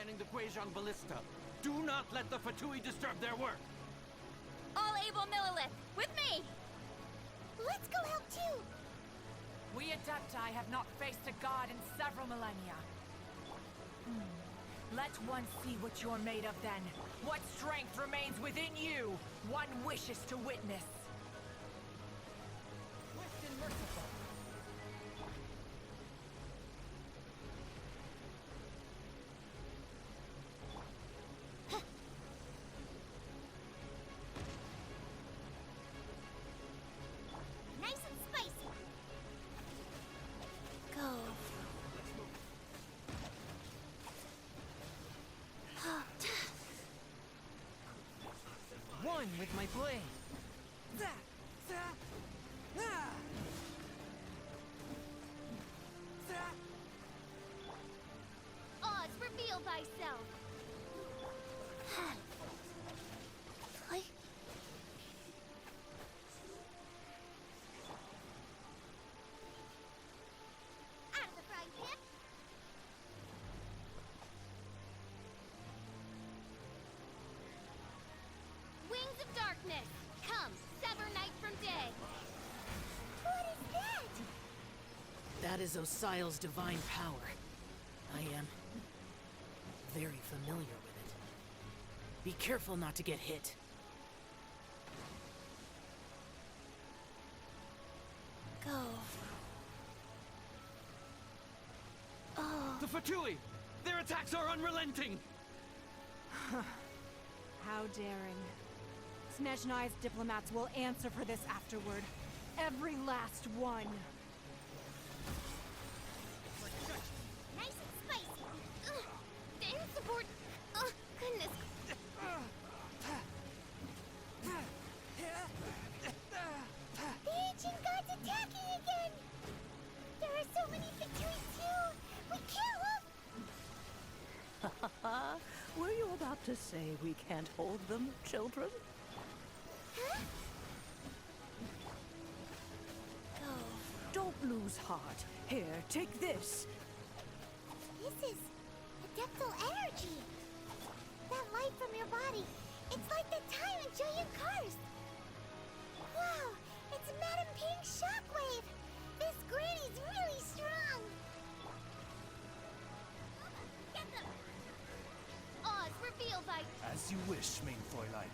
planning the Guizhong Ballista. Do not let the Fatui disturb their work! All able Millilith, with me! Let's go help too! We Adepti have not faced a god in several millennia. Let one see what you're made of then. What strength remains within you, one wishes to witness. Swift and merciful. Nice and spicy. Go. One with my blade. Oz, reveal thyself. Like... Out of the frying pan. Wings of darkness, come, sever night from day. What is that? That is Osial's divine power. I am very familiar with it. Be careful not to get hit. Go. Oh. The Fatui! Their attacks are unrelenting! How daring. Snezhnai's diplomats will answer for this afterward. Every last one. Nice and spicy. Ugh. The insubordinate. Oh, goodness. The ancient god's attacking again! There are so many victories too! We can't Were you about to say we can't hold them, children? Huh? Go. Don't lose heart. Here, take this. This is adeptal energy. That light from your body. It's like the time in Julian Cars. Wow, it's Madame Ping's shockwave. This granny's really strong. Get them. Oz, reveal thy... As you wish, mein Fräulein.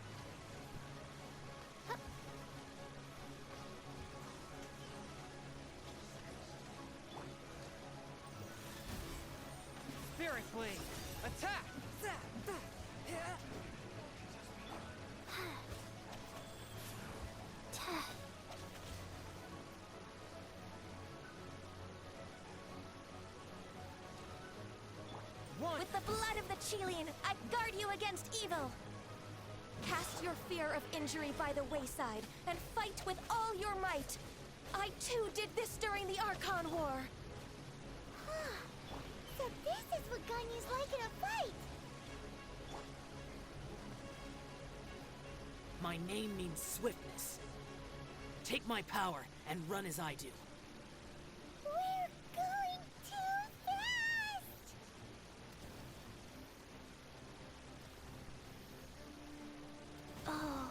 Spirit Blade, attack! One. With the blood of the Chilean, I guard you against evil. Cast your fear of injury by the wayside and fight with all your might. I too did this during the Archon War. So this is what Ganyu's like in a fight. My name means swiftness. Take my power and run as I do. We're going too fast! Oh.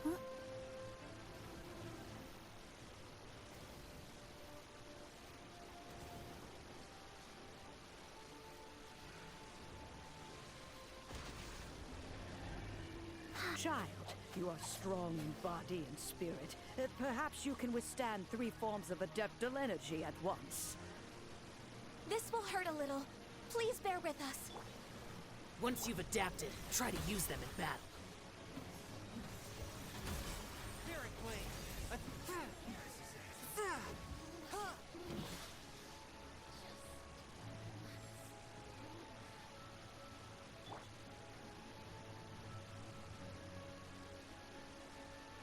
Huh? Child, you are strong in body and spirit. Perhaps you can withstand 3 forms of adeptal energy at once. This will hurt a little. Please bear with us. Once you've adapted, try to use them in battle. Spirit Blade, attack!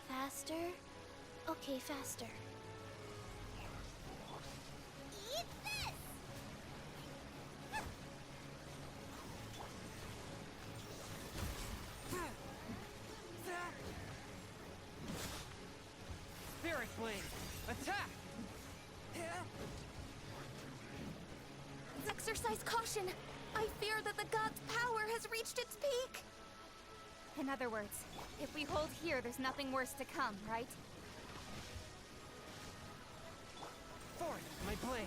Faster? Okay, faster. Eat this! Spirit Blade, attack! exercise caution. I fear that the god's power has reached its peak. In other words, if we hold here, there's nothing worse to come, right? Forth, my blade.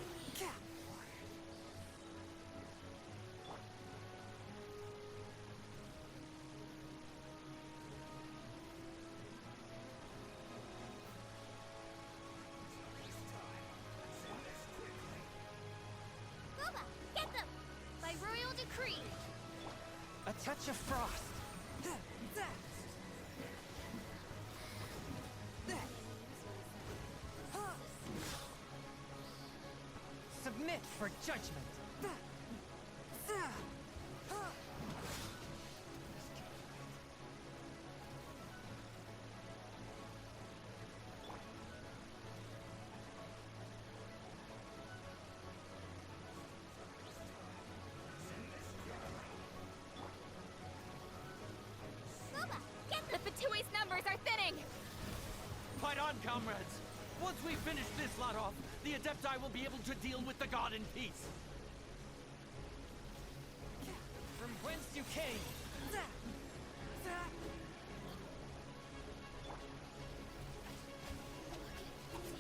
Booba, get them! By royal decree. A touch of frost. Submit for judgment. Booba, get them! The Fatui's numbers are thinning! Fight on, comrades! Once we finish this lot off, the Adepti will be able to deal with the god in peace. From whence you came.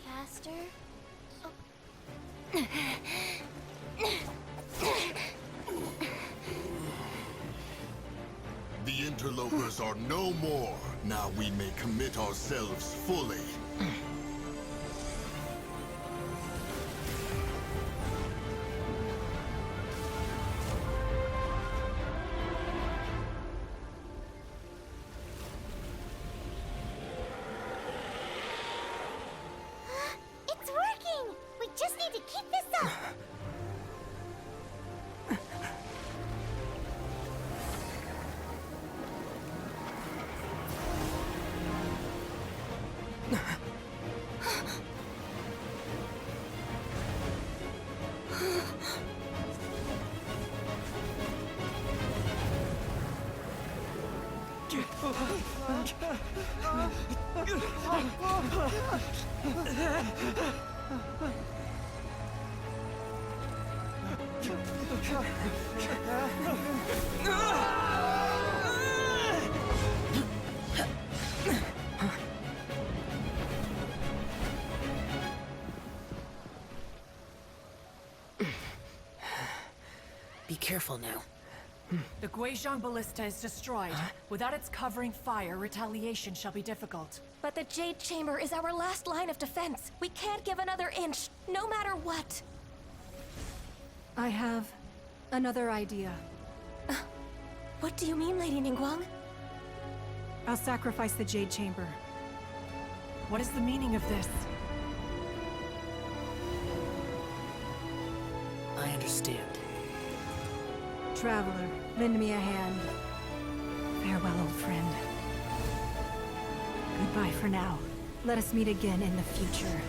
Faster? The interlopers are no more. Now we may commit ourselves fully. It's working! We just need to keep this up! Be careful now. The Guizhong Ballista is destroyed. Without its covering fire, retaliation shall be difficult. But the Jade Chamber is our last line of defense. We can't give another inch, no matter what. I have another idea. What do you mean, Lady Ningguang? I'll sacrifice the Jade Chamber. What is the meaning of this? I understand. Traveler, lend me a hand. Farewell, old friend. Goodbye for now. Let us meet again in the future.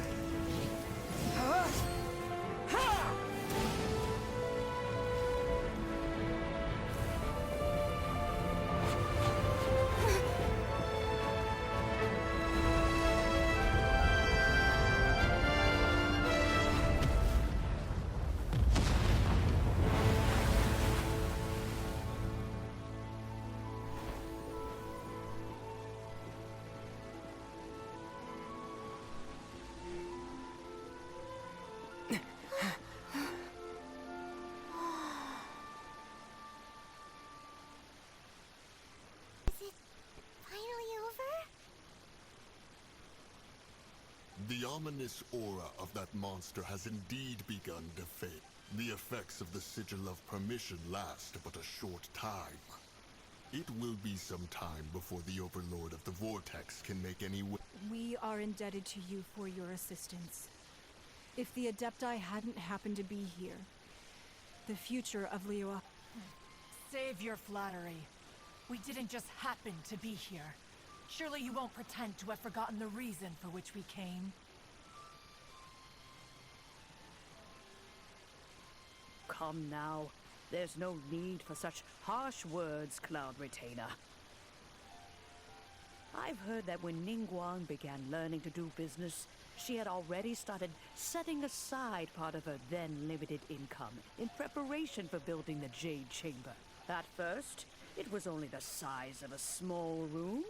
The ominous aura of that monster has indeed begun to fade. The effects of the Sigil of Permission last but a short time. It will be some time before the Overlord of the Vortex can make any We are indebted to you for your assistance. If the Adepti hadn't happened to be here, the future of Liyue... Save your flattery. We didn't just happen to be here. Surely you won't pretend to have forgotten the reason for which we came. Come now. There's no need for such harsh words, Cloud Retainer. I've heard that when Ningguang began learning to do business, She had already started setting aside part of her then limited income in preparation for building the Jade Chamber. At first, it was only the size of a small room,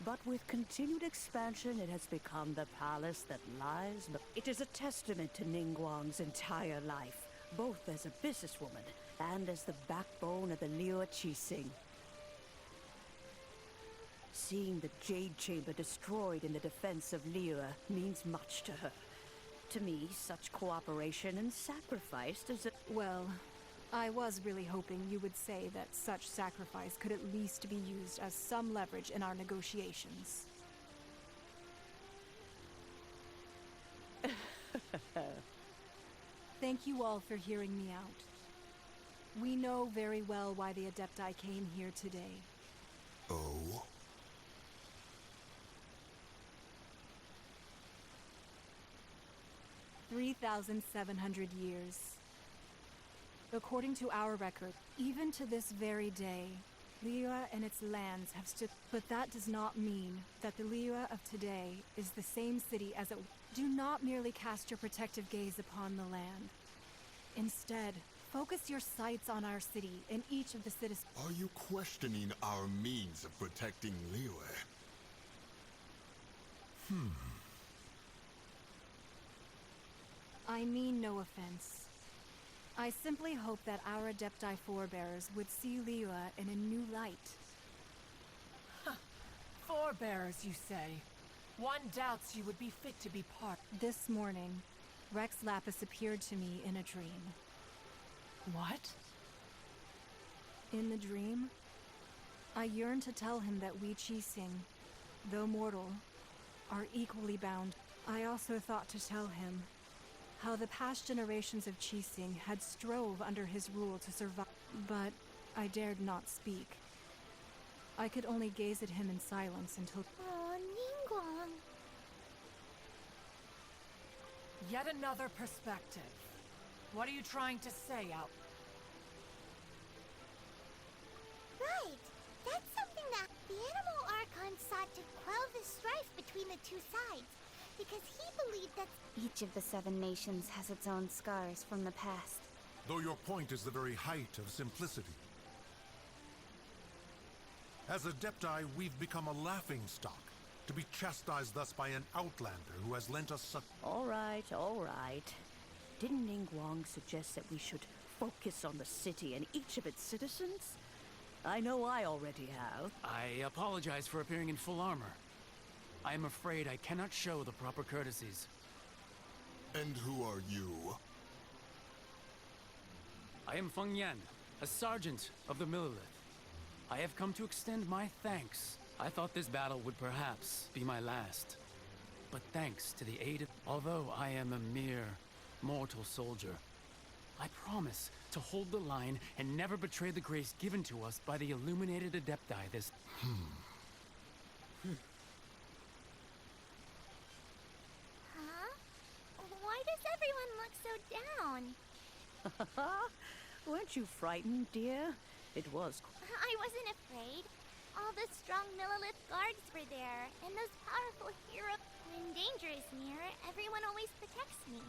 but with continued expansion, it has become the palace that lies. It is a testament to Ningguang's entire life, both as a businesswoman and as the backbone of the Liu Qixing. Seeing the Jade Chamber destroyed in the defense of Liu means much to her. To me, such cooperation and sacrifice does. Well, I was really hoping you would say that such sacrifice could at least be used as some leverage in our negotiations. Thank you all for hearing me out. We know very well why the Adepti came here today. Oh? 3,700 years. According to our record, even to this very day, Liyue and its lands have stood. But that does not mean that the Liyue of today is the same city as it. Do not merely cast your protective gaze upon the land. Instead, focus your sights on our city and each of the citizens. Are you questioning our means of protecting Liyue? I mean no offense. I simply hope that our Adepti forebears would see Liyue in a new light. Forebears, you say? One doubts you would be fit to be part. This morning, Rex Lapis appeared to me in a dream. What? In the dream, I yearned to tell him that we Qixing, though mortal, are equally bound. I also thought to tell him how the past generations of Qixing had strove under his rule to survive, but I dared not speak. I could only gaze at him in silence until. Oh, Ningguang. Yet another perspective. What are you trying to say, Out? Right. That's something that the Animal Archon sought to quell the strife between the two sides, because he believed that Each of the 7 nations has its own scars from the past. Though your point is the very height of simplicity. As Adepti, we've become a laughingstock, to be chastised thus by an outlander who has lent us such. All right, all right. Didn't Ningguang suggest that we should focus on the city and each of its citizens? I know I already have. I apologize for appearing in full armor. I am afraid I cannot show the proper courtesies. And who are you? I am Feng Yan, a sergeant of the Millelith. I have come to extend my thanks. I thought this battle would perhaps be my last. But thanks to the aid of... Although I am a mere mortal soldier, I promise to hold the line and never betray the grace given to us by the illuminated Adepti this... Huh? Why does everyone look so down? Weren't you frightened, dear? It was. I wasn't afraid. All the strong Millelith guards were there, and those powerful heroes. When danger is near, everyone always protects me.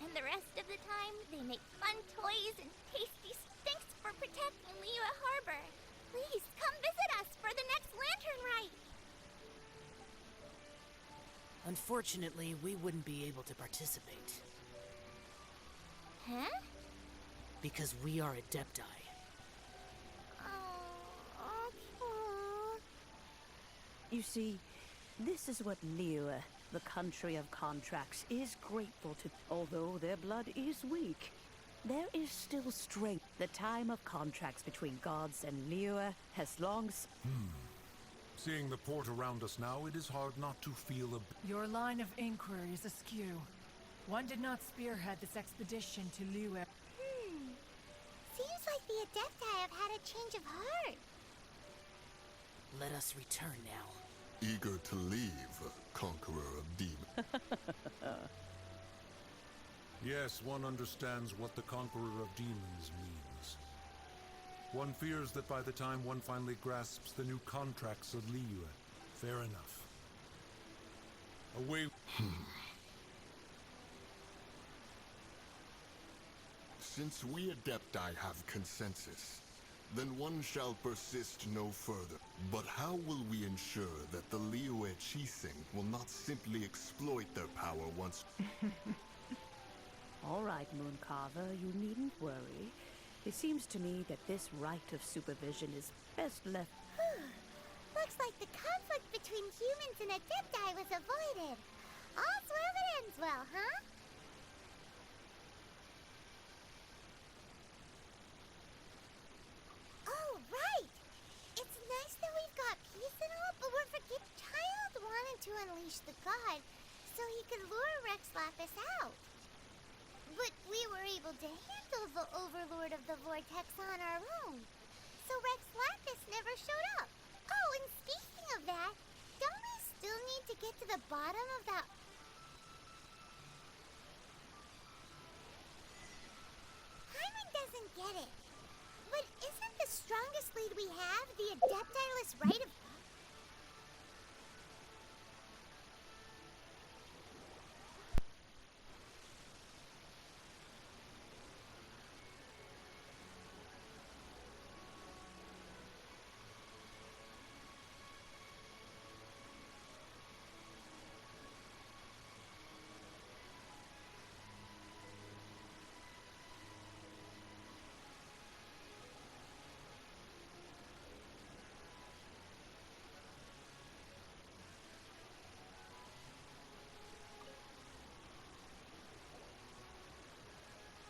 And the rest of the time, they make fun toys and tasty stinks for protecting Liyue Harbor. Please, come visit us for the next lantern rite. Unfortunately, we wouldn't be able to participate. Huh? Because we are Adepti. Oh, okay. You see, this is what Liyue, the country of contracts, is grateful to. Although their blood is weak, there is still strength. The time of contracts between gods and Liyue has long. Seeing the port around us now, it is hard not to feel a. Your line of inquiry is askew. One did not spearhead this expedition to Liyue. Seems like the Adepti have had a change of heart. Let us return now. Eager to leave, conqueror of demons. Yes, one understands what the Conqueror of Demons means. One fears that by the time one finally grasps the new contracts of Liyue, fair enough. Away. Since we Adepti have consensus, then one shall persist no further. But how will we ensure that the Liyue Qixing will not simply exploit their power once... All right, Mooncarver, you needn't worry. It seems to me that this right of supervision is best left... Looks like the conflict between humans and Adepti was avoided. All's well that ends well, huh? Oh, right! It's nice that we've got peace and all, but we're forgetting Child wanted to unleash the god so he could lure Rex Lapis out. But we were able to handle the Overlord of the Vortex on our own. So Rex Lapis never showed up. Oh, and speaking of that, don't we still need to get to the bottom of that... Paimon doesn't get it. But isn't the strongest lead we have the Adeptiless right of...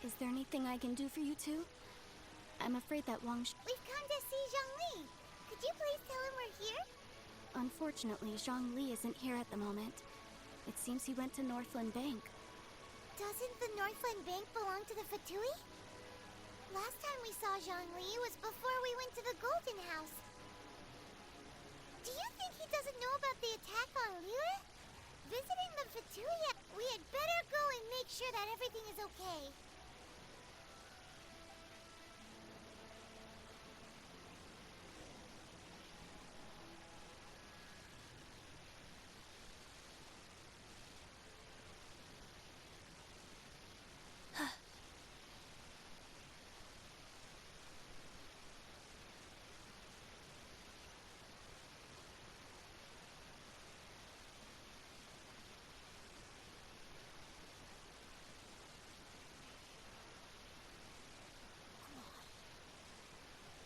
Is there anything I can do for you two? I'm afraid that We've come to see Zhongli. Could you please tell him we're here? Unfortunately, Zhongli isn't here at the moment. It seems he went to Northland Bank. Doesn't the Northland Bank belong to the Fatui? Last time we saw Zhongli was before we went to the Golden House. Do you think he doesn't know about the attack on Liyue? Visiting the Fatui, we had better go and make sure that everything is okay.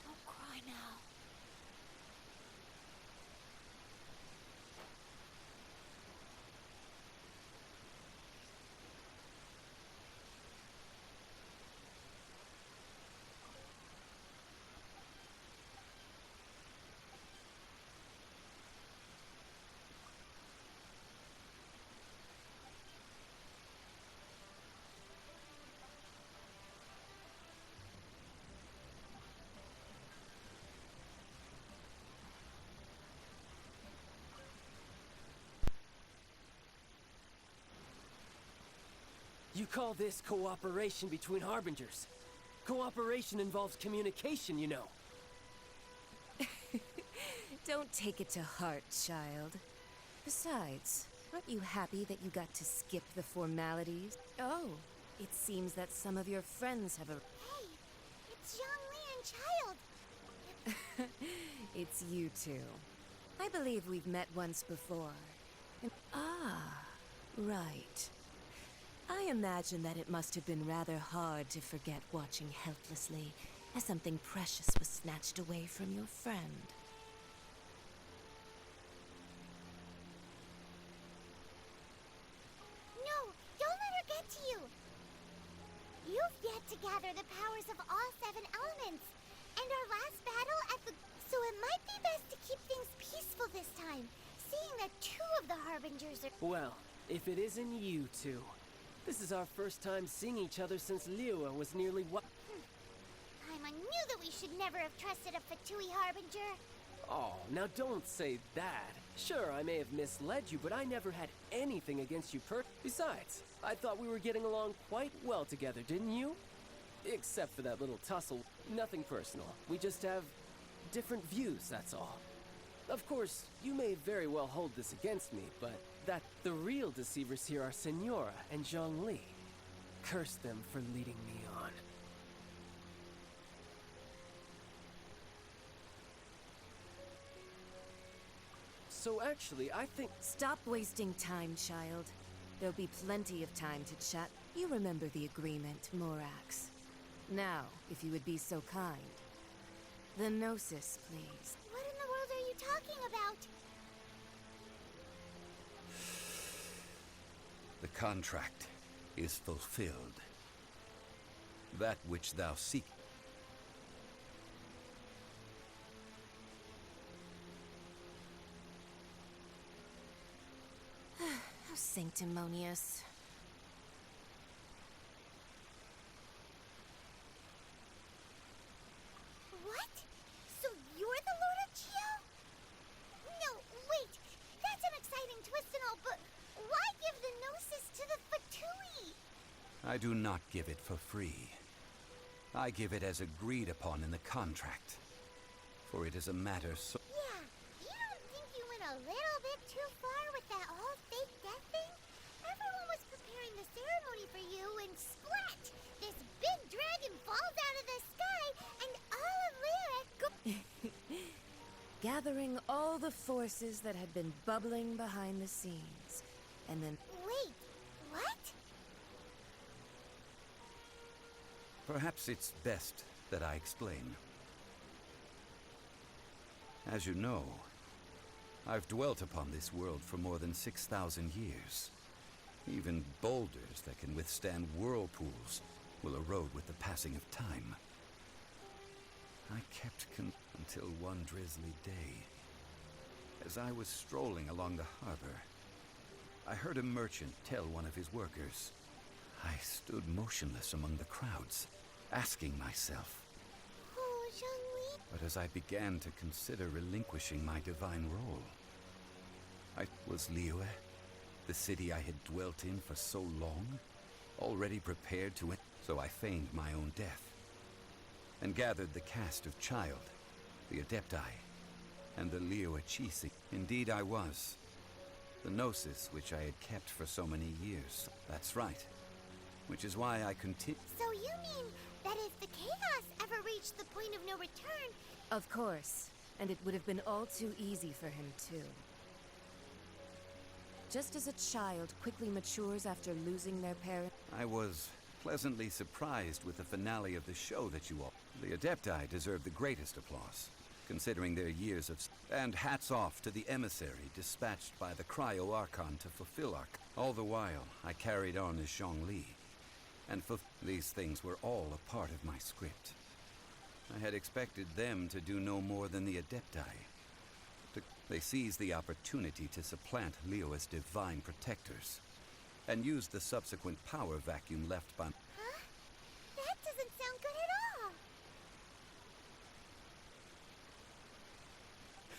Don't cry now. You call this cooperation between Harbingers? Cooperation involves communication, you know. Don't take it to heart, child. Besides, aren't you happy that you got to skip the formalities? Oh, it seems that some of your friends have a... Hey, it's Zhongli and Child. It's you two. I believe we've met once before. Ah, right. I imagine that it must have been rather hard to forget watching helplessly as something precious was snatched away from your friend. No, don't let her get to you. You've yet to gather the powers of all 7 elements. And our last battle at the... So it might be best to keep things peaceful this time, seeing that 2 of the Harbingers are... Well, if it isn't you two. This is our first time seeing each other since Liyue was nearly what? Paimon knew that we should never have trusted a Fatui Harbinger. Oh, now don't say that. Sure, I may have misled you, but I never had anything against you Besides, I thought we were getting along quite well together, didn't you? Except for that little tussle. Nothing personal. We just have different views, that's all. Of course, you may very well hold this against me, but that the real deceivers here are Senora and Zhongli. Curse them for leading me on. So actually, I think... Stop wasting time, child. There'll be plenty of time to chat. You remember the agreement, Morax. Now, if you would be so kind. The Gnosis, please. What in the world are you talking about? The contract is fulfilled. That which thou seek. How sanctimonious. What? So you're the Lord of Geo? No, wait. That's an exciting twist and all, but why give the Gnosis to the Fatui? I do not give it for free. I give it as agreed upon in the contract. For it is a matter so... Yeah, you don't think you went a little bit too far with that whole fake death thing? Everyone was preparing the ceremony for you and splat! This big dragon falls out of the sky and all of Lyric Gathering all the forces that had been bubbling behind the scenes. And then... Wait, what? Perhaps it's best that I explain. As you know, I've dwelt upon this world for more than 6,000 years. Even boulders that can withstand whirlpools will erode with the passing of time. I kept until one drizzly day. As I was strolling along the harbor, I heard a merchant tell one of his workers. I stood motionless among the crowds, asking myself. Oh, Zhongli. But as I began to consider relinquishing my divine role, was Liyue, the city I had dwelt in for so long, already prepared to... So I feigned my own death, and gathered the cast of Child, the Adepti, and the Liyue Chisi. Indeed I was. The Gnosis which I had kept for so many years. That's right. Which is why I continue... So you mean that if the chaos ever reached the point of no return... Of course. And it would have been all too easy for him, too. Just as a child quickly matures after losing their parent... I was pleasantly surprised with the finale of the show that you all... The Adepti deserve the greatest applause, considering their years of... And hats off to the emissary dispatched by the Cryo Archon to fulfill our... All the while, I carried on as Zhongli. And these things were all a part of my script. I had expected them to do no more than the Adepti. They seized the opportunity to supplant Liyue's divine protectors, and used the subsequent power vacuum left by... Huh? That doesn't sound good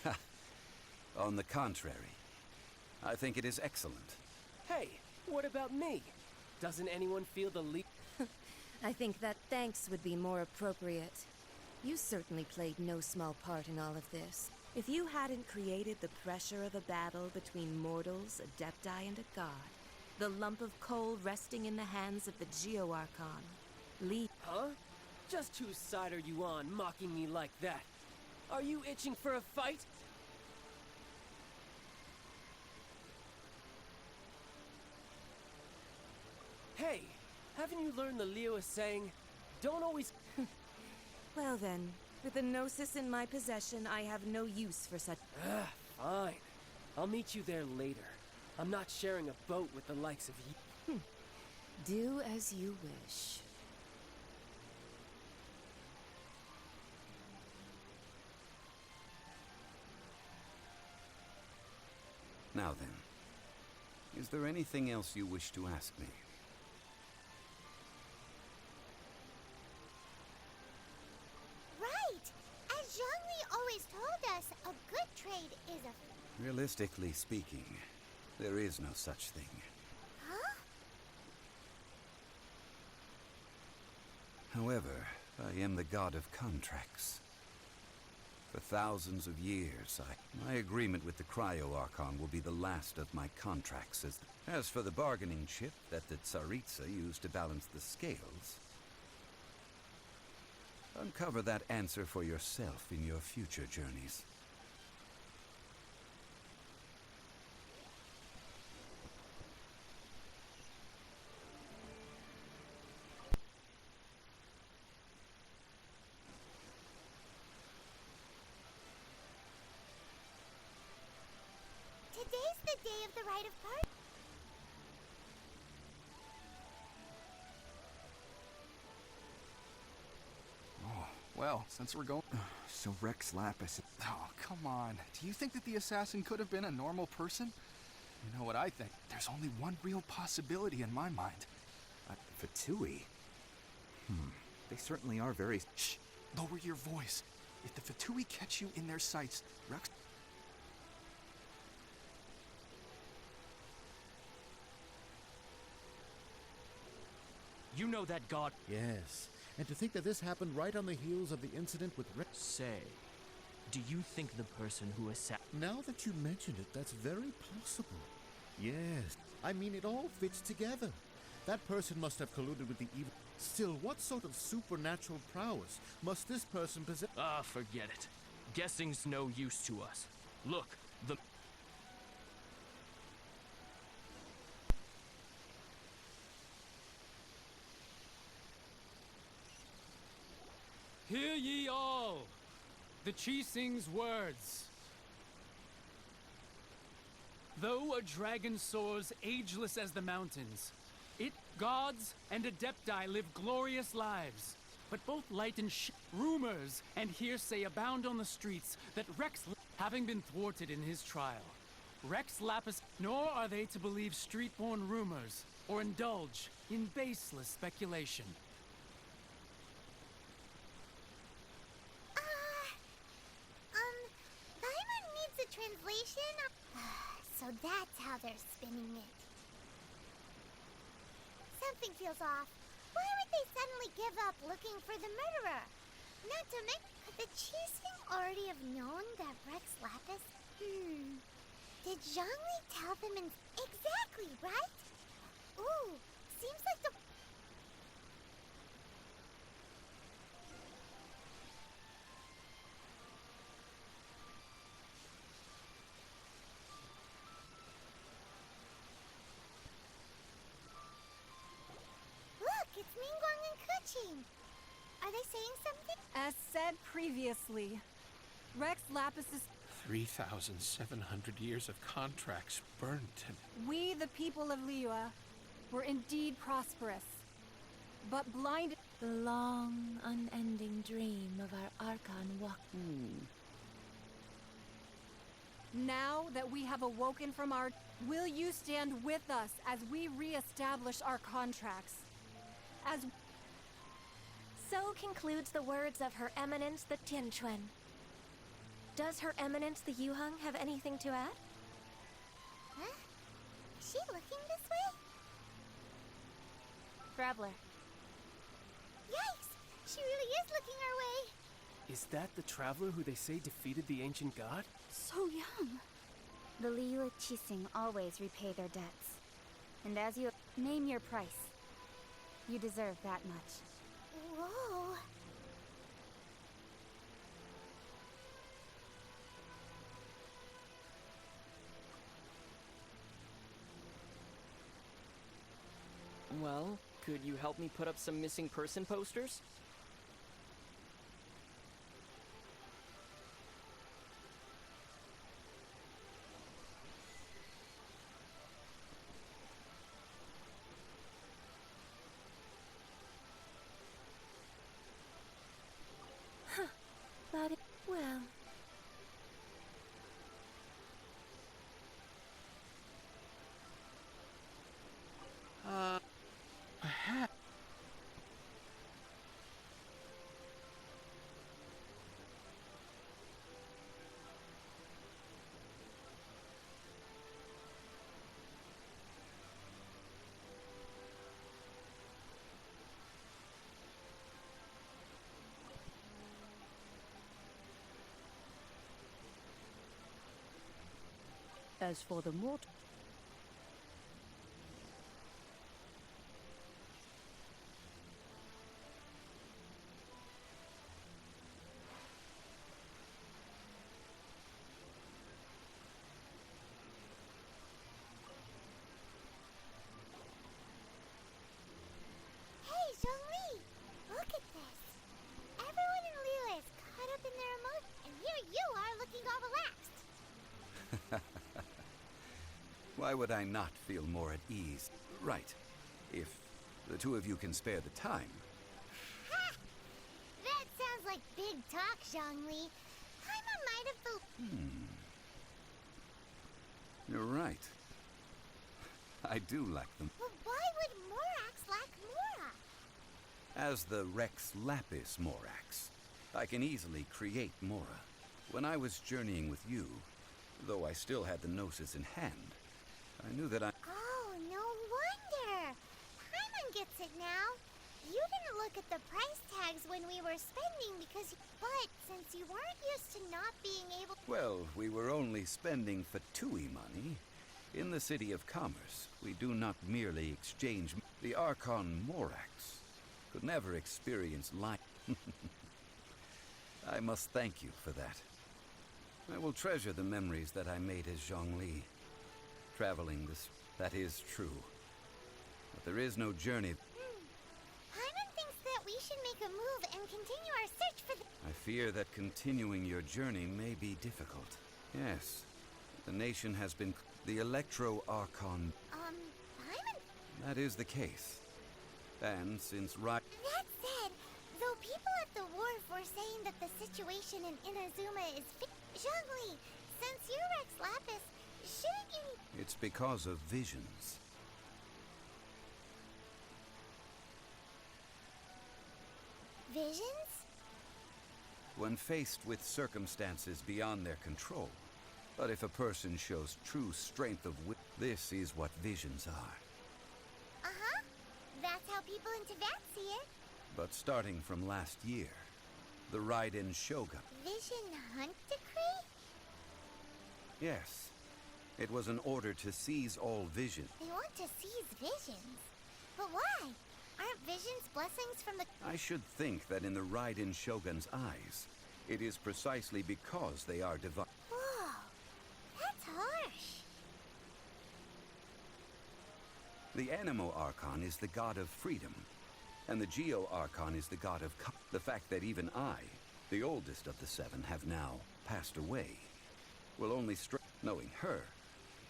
at all! On the contrary, I think it is excellent. Hey, what about me? Doesn't anyone feel the leap? I think that thanks would be more appropriate. You certainly played no small part in all of this. If you hadn't created the pressure of a battle between mortals, Adepti, and a god, the lump of coal resting in the hands of the Geo-Archon, Huh? Just whose side are you on, mocking me like that? Are you itching for a fight? Hey, haven't you learned the Liyue saying, don't always... Well then, with the Gnosis in my possession, I have no use for such... Fine. I'll meet you there later. I'm not sharing a boat with the likes of you. Do as you wish. Now then, is there anything else you wish to ask me? Right! As Zhongli always told us, a good trade is a... Realistically speaking, there is no such thing. Huh? However, I am the god of contracts. For thousands of years, my agreement with the Cryo Archon will be the last of my contracts. As for the bargaining chip that the Tsaritsa used to balance the scales, uncover that answer for yourself in your future journeys. of the rite of purge. Oh, well, since we're going... So Rex Lapis... Oh, come on. Do you think that the assassin could have been a normal person? You know what I think? There's only one real possibility in my mind. Fatui? They certainly are very... Shh! Lower your voice. If the Fatui catch you in their sights, Rex... You know that god... Yes, and to think that this happened right on the heels of the incident with Rex... Say, do you think the person who Now that you mention it, that's very possible. Yes, I mean it all fits together. That person must have colluded with the evil... Still, what sort of supernatural prowess must this person possess? Ah, forget it. Guessing's no use to us. Look, the... Hear ye all! The Chi sings words. Though a dragon soars ageless as the mountains, gods and adepti live glorious lives. But both light and rumors and hearsay abound on the streets that having been thwarted in his trial, Rex Lapis, nor are they to believe street-born rumors or indulge in baseless speculation. Paimon needs a translation? So that's how they're spinning it. Something feels off. Why would they suddenly give up looking for the murderer? Not to mention, could the Chising already have known that Rex Lapis? Did Zhongli tell them exactly, right? Ooh, seems like the... Look, it's Ningguang and Kuching. Are they saying something? As said previously, Rex Lapis's 3,700 years of contracts burnt and... We, the people of Liyue, were indeed prosperous, but blinded... The long, unending dream of our Archon walk... Now that we have awoken from our... Will you stand with us as we re-establish our contracts? As... So concludes the words of Her Eminence the Tianquan. Does Her Eminence the Yuheng have anything to add? Huh? Is she looking this way? Traveler. Yikes! She really is looking our way! Is that the traveler who they say defeated the ancient god? So young. The Liyue Qixing always repay their debts. And as you name your price, you deserve that much. Whoa! Well, could you help me put up some missing person posters? But well... A hat. As for the mortal... Hey, Zhongli! Look at this! Everyone in Liyue is caught up in their emotions, and here you are looking all relaxed! Why would I not feel more at ease? Right. If the two of you can spare the time. Ha! That sounds like big talk, Zhongli. Paimon might have You're right. I do lack them. Well, why would Morax lack Mora? As the Rex Lapis Morax, I can easily create Mora. When I was journeying with you, though I still had the Gnosis in hand, I knew that Oh, no wonder. Paimon gets it now. You didn't look at the price tags when we were spending because... But since you weren't used to not being able... Well, we were only spending Fatui money. In the City of Commerce, we do not merely exchange... The Archon Morax could never experience life. I must thank you for that. I will treasure the memories that I made as Zhongli. Traveling this... That is true. But there is no journey... Paimon thinks that we should make a move and continue our search for the... I fear that continuing your journey may be difficult. Yes. The nation has been... The Electro-Archon... Paimon? That is the case. And since That said, though people at the wharf were saying that the situation in Inazuma is... Zhongli, since you're Rex Lapis, shouldn't you... It's because of visions. Visions? When faced with circumstances beyond their control. But if a person shows true strength of will, this is what visions are. Uh-huh. That's how people in Tibet see it. But starting from last year, the Raiden Shogun... Vision Hunt Decree? Yes. It was an order to seize all vision. They want to seize visions. But why? Aren't visions blessings from the... I should think that in the Raiden Shogun's eyes, it is precisely because they are divine. Whoa. That's harsh. The Animo Archon is the god of freedom, and the Geo Archon is the god of... The fact that even I, the oldest of the seven, have now passed away, will only knowing her.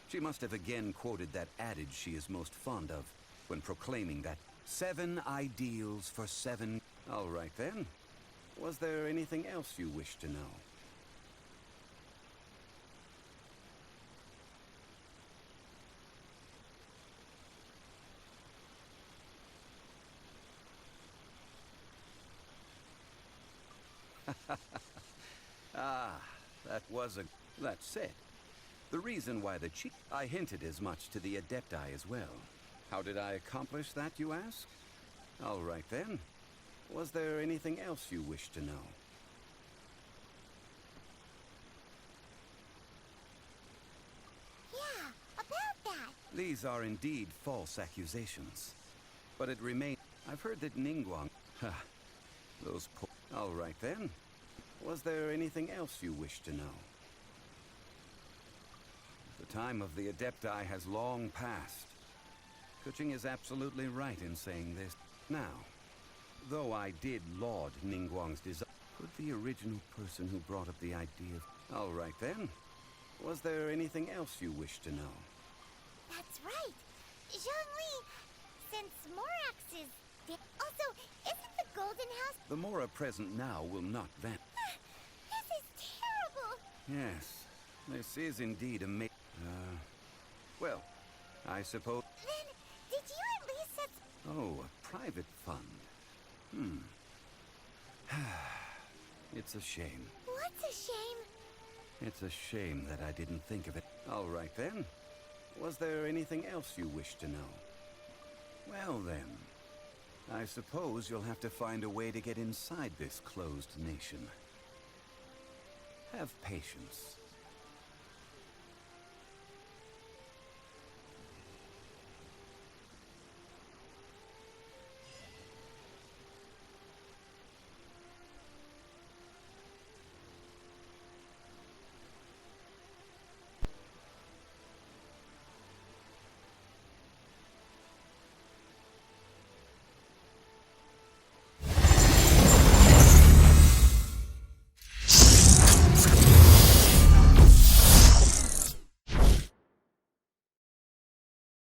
She must have again quoted that adage she is most fond of when proclaiming that 7 ideals for 7... All right then. Was there anything else you wish to know? That was a... That said, the reason why the chief... I hinted as much to the Adepti as well. How did I accomplish that, you ask? All right then. Was there anything else you wish to know? Yeah, about that. These are indeed false accusations. But it remains... I've heard that Ningguang... Those poor... All right then. Was there anything else you wish to know? The time of the Adepti has long passed. Kuching is absolutely right in saying this. Now, though I did laud Ningguang's desire, could the original person who brought up the idea of... All right then. Was there anything else you wish to know? That's right. Zhongli, since Morax is dead... Also, isn't the Golden House... The Mora present now will not vanish. This is terrible. Yes, this is indeed amazing. Well, I suppose... Then, did you at least set... Oh, a private fund. It's a shame. What's a shame? It's a shame that I didn't think of it. All right then. Was there anything else you wish to know? Well then, I suppose you'll have to find a way to get inside this closed nation. Have patience.